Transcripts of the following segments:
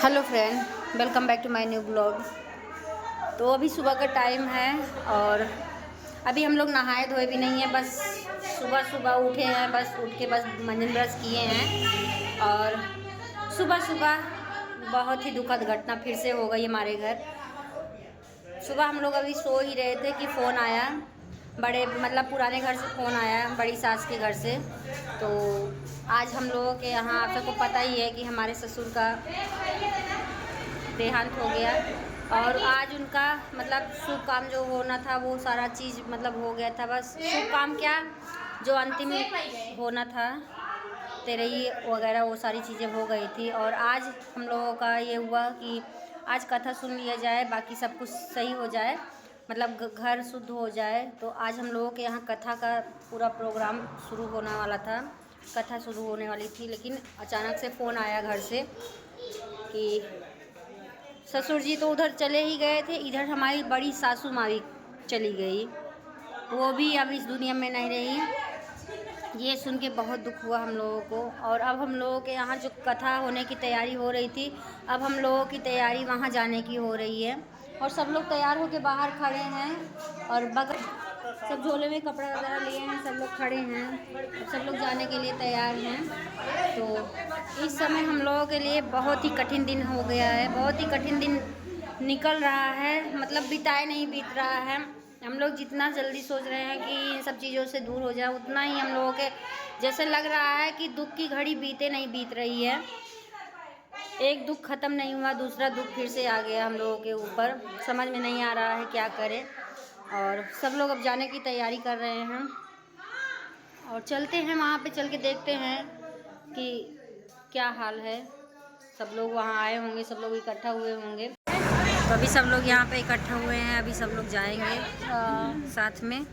Hello friend, welcome back to my new blog. तो अभी सुबह का टाइम है और अभी हम लोग नहाए धोए भी नहीं हैं, बस सुबह सुबह उठे हैं। बस उठ के बस मंजन ब्रश किए हैं और सुबह सुबह बहुत ही दुखद घटना फिर से हो गई हमारे घर। सुबह हम लोग अभी सो ही रहे थे कि फ़ोन आया, बड़े मतलब पुराने घर से फ़ोन आया, बड़ी सास के घर से। तो आज हम लोगों के यहाँ आप सबको पता ही है कि हमारे ससुर का देहांत हो गया और आज उनका मतलब शुभ काम जो होना था वो सारा चीज़ मतलब हो गया था। बस शुभ काम क्या, जो अंतिम होना था तेरही वगैरह वो सारी चीज़ें हो गई थी। और आज हम लोगों का ये हुआ कि आज कथा सुन लिया जाए, बाकी सब कुछ सही हो जाए, मतलब घर शुद्ध हो जाए। तो आज हम लोगों के यहाँ कथा का पूरा प्रोग्राम शुरू होने वाला था, कथा शुरू होने वाली थी, लेकिन अचानक से फ़ोन आया घर से कि ससुर जी तो उधर चले ही गए थे, इधर हमारी बड़ी सासू माँ भी चली गई, वो भी अब इस दुनिया में नहीं रही। ये सुन के बहुत दुख हुआ हम लोगों को। और अब हम लोगों के यहाँ जो कथा होने की तैयारी हो रही थी, अब हम लोगों की तैयारी वहाँ जाने की हो रही है और सब लोग तैयार होकर बाहर खड़े हैं और बगल सब झोले में कपड़ा वगैरह लिए हैं, सब लोग खड़े हैं, सब लोग जाने के लिए तैयार हैं। तो इस समय हम लोगों के लिए बहुत ही कठिन दिन हो गया है, बहुत ही कठिन दिन निकल रहा है, मतलब बिताए नहीं बीत रहा है। हम लोग जितना जल्दी सोच रहे हैं कि इन सब चीज़ों से दूर हो जाए, उतना ही हम लोगों के जैसे लग रहा है कि दुख की घड़ी बीते नहीं बीत रही है। एक दुख ख़त्म नहीं हुआ, दूसरा दुख फिर से आ गया हम लोगों के ऊपर। समझ में नहीं आ रहा है क्या करें। और सब लोग अब जाने की तैयारी कर रहे हैं और चलते हैं वहाँ पे, चल के देखते हैं कि क्या हाल है। सब लोग वहाँ आए होंगे, सब लोग इकट्ठा हुए होंगे। तो अभी सब लोग यहाँ पे इकट्ठा हुए हैं, अभी सब लोग जाएंगे साथ में।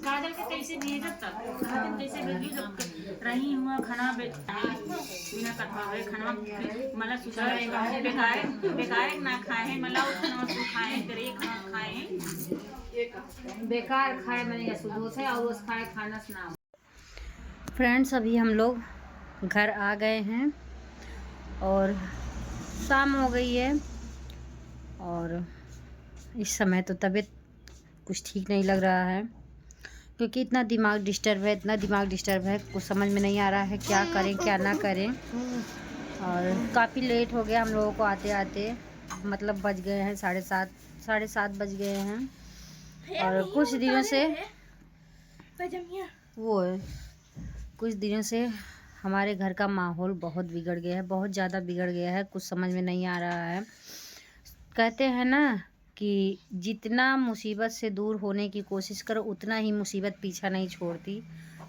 काजल के कैसे भेजत तक कैसे भेजी जब रही हुआ खाना बिना कटवावे खाना मला सुधार बेकार बेकार ना खाए मला उस खाना सु खाए तेरे खाना खाए बेकार खाए मैंने शुद्ध होते और उस खाए खाना ना। फ्रेंड्स, अभी हम लोग घर आ गए हैं और शाम हो गई है और इस समय तो तबीयत कुछ ठीक नहीं लग रहा है, क्योंकि इतना दिमाग डिस्टर्ब है, कुछ समझ में नहीं आ रहा है क्या करें क्या ना करें। और काफ़ी लेट हो गया हम लोगों को आते आते, मतलब बज गए हैं 7:30 बज गए हैं। और कुछ दिनों से हमारे घर का माहौल बहुत बिगड़ गया है, बहुत ज़्यादा बिगड़ गया है, कुछ समझ में नहीं आ रहा है। कहते हैं ना कि जितना मुसीबत से दूर होने की कोशिश करो उतना ही मुसीबत पीछा नहीं छोड़ती।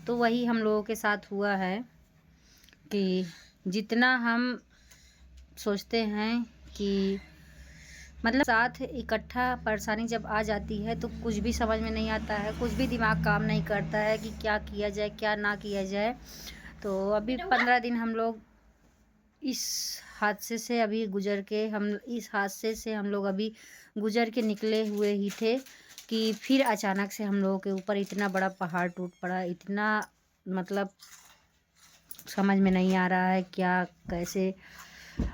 तो वही हम लोगों के साथ हुआ है कि जितना हम सोचते हैं कि मतलब साथ इकट्ठा परेशानी जब आ जाती है तो कुछ भी समझ में नहीं आता है, कुछ भी दिमाग काम नहीं करता है कि क्या किया जाए क्या ना किया जाए। तो अभी 15 दिन हम लोग इस हादसे से हम लोग अभी गुजर के निकले हुए ही थे कि फिर अचानक से हम लोगों के ऊपर इतना बड़ा पहाड़ टूट पड़ा। इतना मतलब समझ में नहीं आ रहा है क्या कैसे।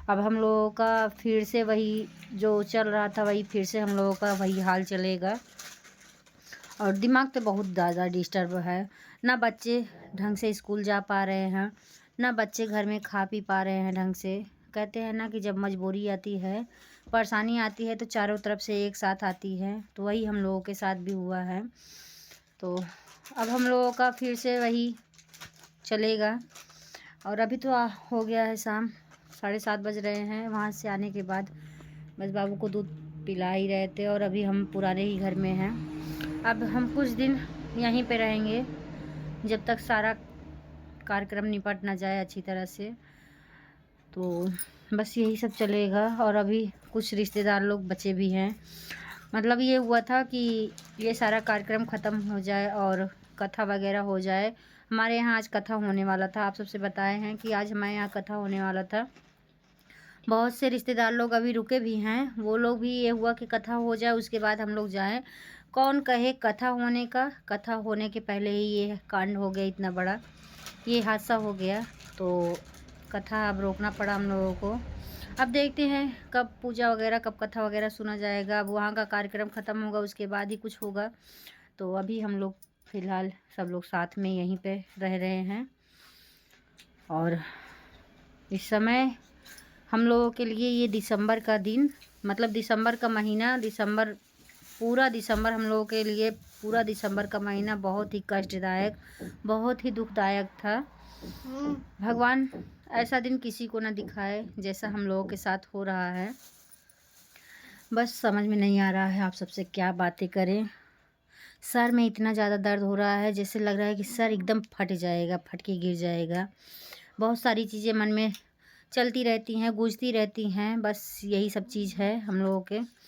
अब हम लोगों का फिर से वही जो चल रहा था वही फिर से हम लोगों का वही हाल चलेगा। और दिमाग तो बहुत ज़्यादा डिस्टर्ब है, ना बच्चे ढंग से स्कूल जा पा रहे हैं, ना बच्चे घर में खा पी पा रहे हैं ढंग से। कहते हैं ना कि जब मजबूरी आती है, परेशानी आती है तो चारों तरफ से एक साथ आती है, तो वही हम लोगों के साथ भी हुआ है। तो अब हम लोगों का फिर से वही चलेगा। और अभी तो हो गया है शाम 7:30 बज रहे हैं। वहाँ से आने के बाद बस बाबू को दूध पिला ही रहे थे और अभी हम पुराने ही घर में हैं। अब हम कुछ दिन यहीं पे रहेंगे जब तक सारा कार्यक्रम निपट ना जाए अच्छी तरह से। तो बस यही सब चलेगा। और अभी कुछ रिश्तेदार लोग बचे भी हैं। मतलब ये हुआ था कि ये सारा कार्यक्रम ख़त्म हो जाए और कथा वगैरह हो जाए। हमारे यहाँ आज कथा होने वाला था, आप सबसे बताए हैं कि आज हमारे यहाँ कथा होने वाला था। बहुत से रिश्तेदार लोग अभी रुके भी हैं, वो लोग भी ये हुआ कि कथा हो जाए उसके बाद हम लोग जाएं। कौन कहे कथा होने के पहले ही ये कांड हो गया, इतना बड़ा ये हादसा हो गया। तो कथा अब रोकना पड़ा हम लोगों को। अब देखते हैं कब पूजा वगैरह कब कथा वगैरह सुना जाएगा। अब वहाँ का कार्यक्रम ख़त्म होगा उसके बाद ही कुछ होगा। तो अभी हम लोग फ़िलहाल सब लोग साथ में यहीं पे रह रहे हैं। और इस समय हम लोगों के लिए ये दिसंबर का दिन, मतलब दिसंबर का महीना, पूरा दिसंबर हम लोगों के लिए पूरा दिसंबर का महीना बहुत ही कष्टदायक, बहुत ही दुखदायक था। भगवान ऐसा दिन किसी को ना दिखाए जैसा हम लोगों के साथ हो रहा है। बस समझ में नहीं आ रहा है आप सबसे क्या बातें करें। सर में इतना ज़्यादा दर्द हो रहा है जैसे लग रहा है कि सर एकदम फट जाएगा, फट के गिर जाएगा। बहुत सारी चीज़ें मन में चलती रहती हैं, गूंजती रहती हैं। बस यही सब चीज़ है हम लोगों के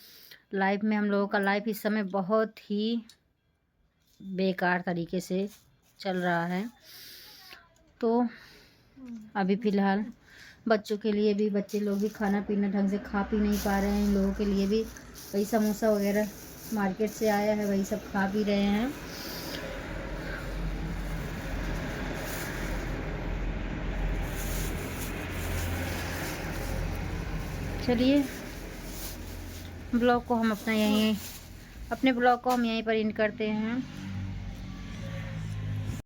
लाइफ में। हम लोगों का लाइफ इस समय बहुत ही बेकार तरीके से चल रहा है। तो अभी फ़िलहाल बच्चों के लिए भी, बच्चे लोग भी खाना पीना ढंग से खा पी नहीं पा रहे हैं। इन लोगों के लिए भी वही समोसा वगैरह मार्केट से आया है, वही सब खा पी रहे हैं। चलिए अपने ब्लॉग को हम यहीं पर एंड करते हैं।